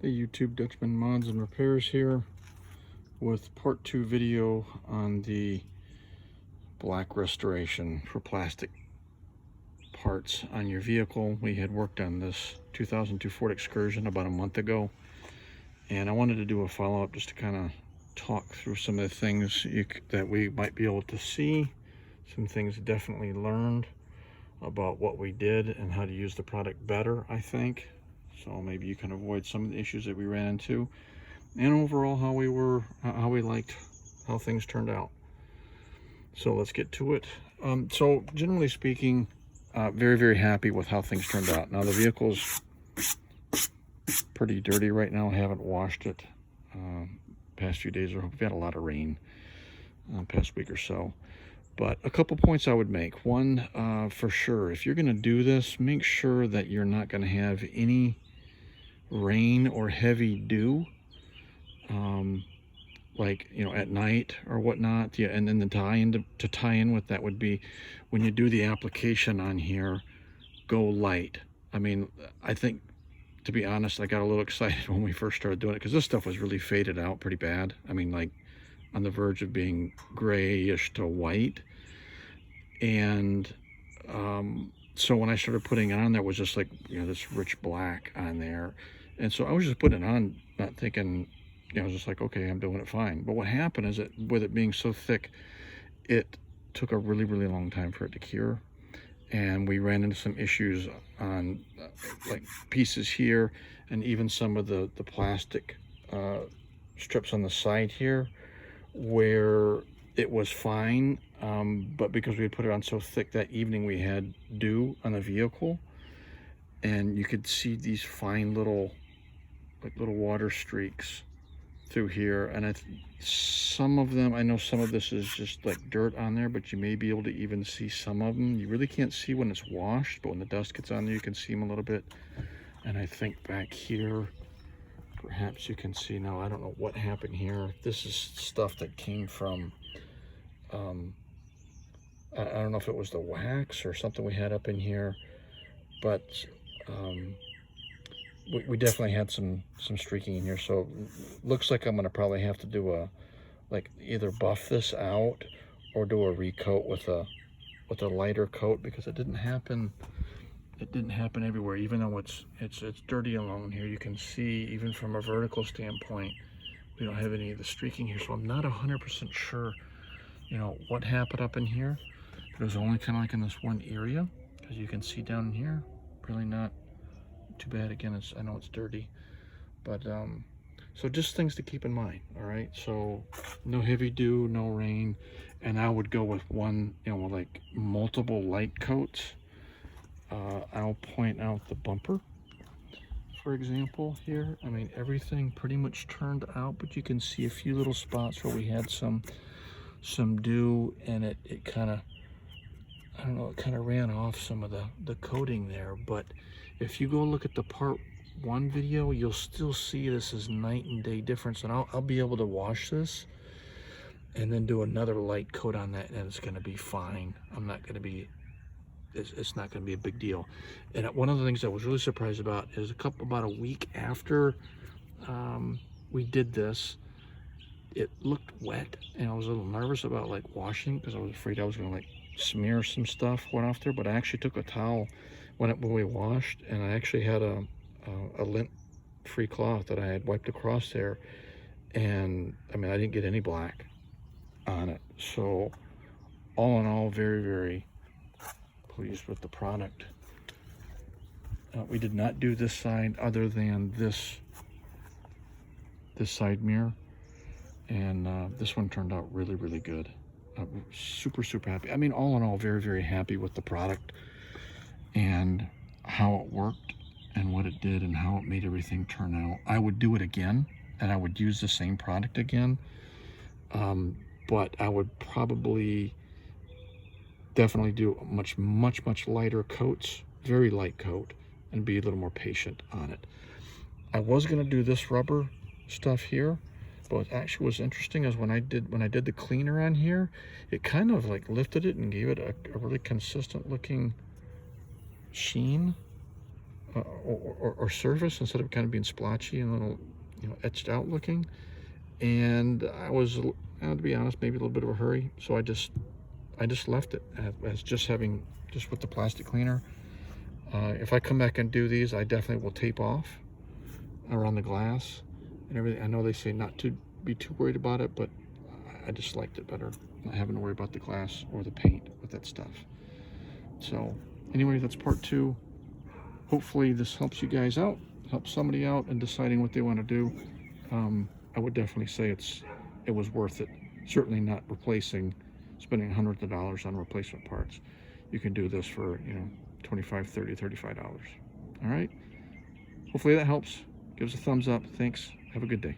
The YouTube Dutchman Mods and Repairs here with part 2 video on the black restoration for plastic parts on your vehicle. We had worked on this 2002 Ford Excursion about a month ago, and I wanted to do a follow-up just to kind of talk through some of the things that we might be able to see, some things definitely learned about what we did and how to use the product better, I think. So maybe you can avoid some of the issues that we ran into, and overall how we liked how things turned out. So let's get to it. So generally speaking, very happy with how things turned out. Now the vehicle's pretty dirty right now. I haven't washed it past few days. We've had a lot of rain past week or so. But a couple points I would make. One, for sure, if you're going to do this, make sure that you're not going to have any rain or heavy dew, like, you know, at night or whatnot. Yeah, and then the to tie in with that would be when you do the application on here, go light. I mean, I think, to be honest, I got a little excited when we first started doing it because this stuff was really faded out pretty bad. I mean, like on the verge of being grayish to white. And so when I started putting it on, there was just like, you know, this rich black on there. And so I was just putting it on, not thinking, you know, I was just like, okay, I'm doing it fine. But what happened is that with it being so thick, it took a really long time for it to cure. And we ran into some issues on like pieces here, and even some of the plastic strips on the side here where it was fine, but because we had put it on so thick that evening, we had dew on the vehicle, and you could see these fine little water streaks through here. And some of them, I know some of this is just like dirt on there, but you may be able to even see some of them. You really can't see when it's washed, but when the dust gets on there, you can see them a little bit. And I think back here, perhaps you can see. Now I don't know what happened here. This is stuff that came from I don't know if it was the wax or something we had up in here, but we definitely had some streaking in here. So looks like I'm gonna probably have to do like either buff this out or do a recoat with a lighter coat, because it didn't happen everywhere. Even though it's dirty along here, you can see even from a vertical standpoint, we don't have any of the streaking here. So I'm not 100% sure, you know, what happened up in here. But it was only kind of like in this one area, because you can see down here, really not too bad. Again, I know it's dirty, but so just things to keep in mind. All right, so no heavy dew, no rain, and I would go with one, you know, like multiple light coats. I'll point out the bumper, for example, here. I mean, everything pretty much turned out, but you can see a few little spots where we had some dew, and it kind of, I don't know, it kind of ran off some of the coating there. But if you go look at the part 1 video, you'll still see this is night and day difference. And I'll be able to wash this and then do another light coat on that, and it's going to be fine. I'm not going to be, it's not going to be a big deal. And one of the things I was really surprised about is about a week after we did this, it looked wet, and I was a little nervous about like washing, because I was afraid I was going to like smear some stuff went off there. But I actually took a towel when we washed, and I actually had a lint free cloth that I had wiped across there, and I mean, I didn't get any black on it. So all in all, very pleased with the product. We did not do this side other than this side mirror, and this one turned out really good. Super happy. I mean, all in all, very happy with the product and how it worked and what it did and how it made everything turn out. I would do it again, and I would use the same product again, but I would probably definitely do much lighter coats, very light coat, and be a little more patient on it. I was going to do this rubber stuff here, but what actually was interesting is when I did the cleaner on here, it kind of like lifted it and gave it a really consistent looking sheen or surface instead of kind of being splotchy and a little, you know, etched out looking. And I was, to be honest, maybe a little bit of a hurry, so I just left it as just with the plastic cleaner. If I come back and do these, I definitely will tape off around the glass and everything. I know they say not to be too worried about it, but I just liked it better, not having to worry about the glass or the paint with that stuff. So anyway, that's part 2. Hopefully this helps you guys out, helps somebody out in deciding what they want to do. I would definitely say it was worth it. Certainly not spending hundreds of dollars on replacement parts. You can do this for, you know, $25, $30, $35. All right. Hopefully that helps. Give us a thumbs up. Thanks. Have a good day.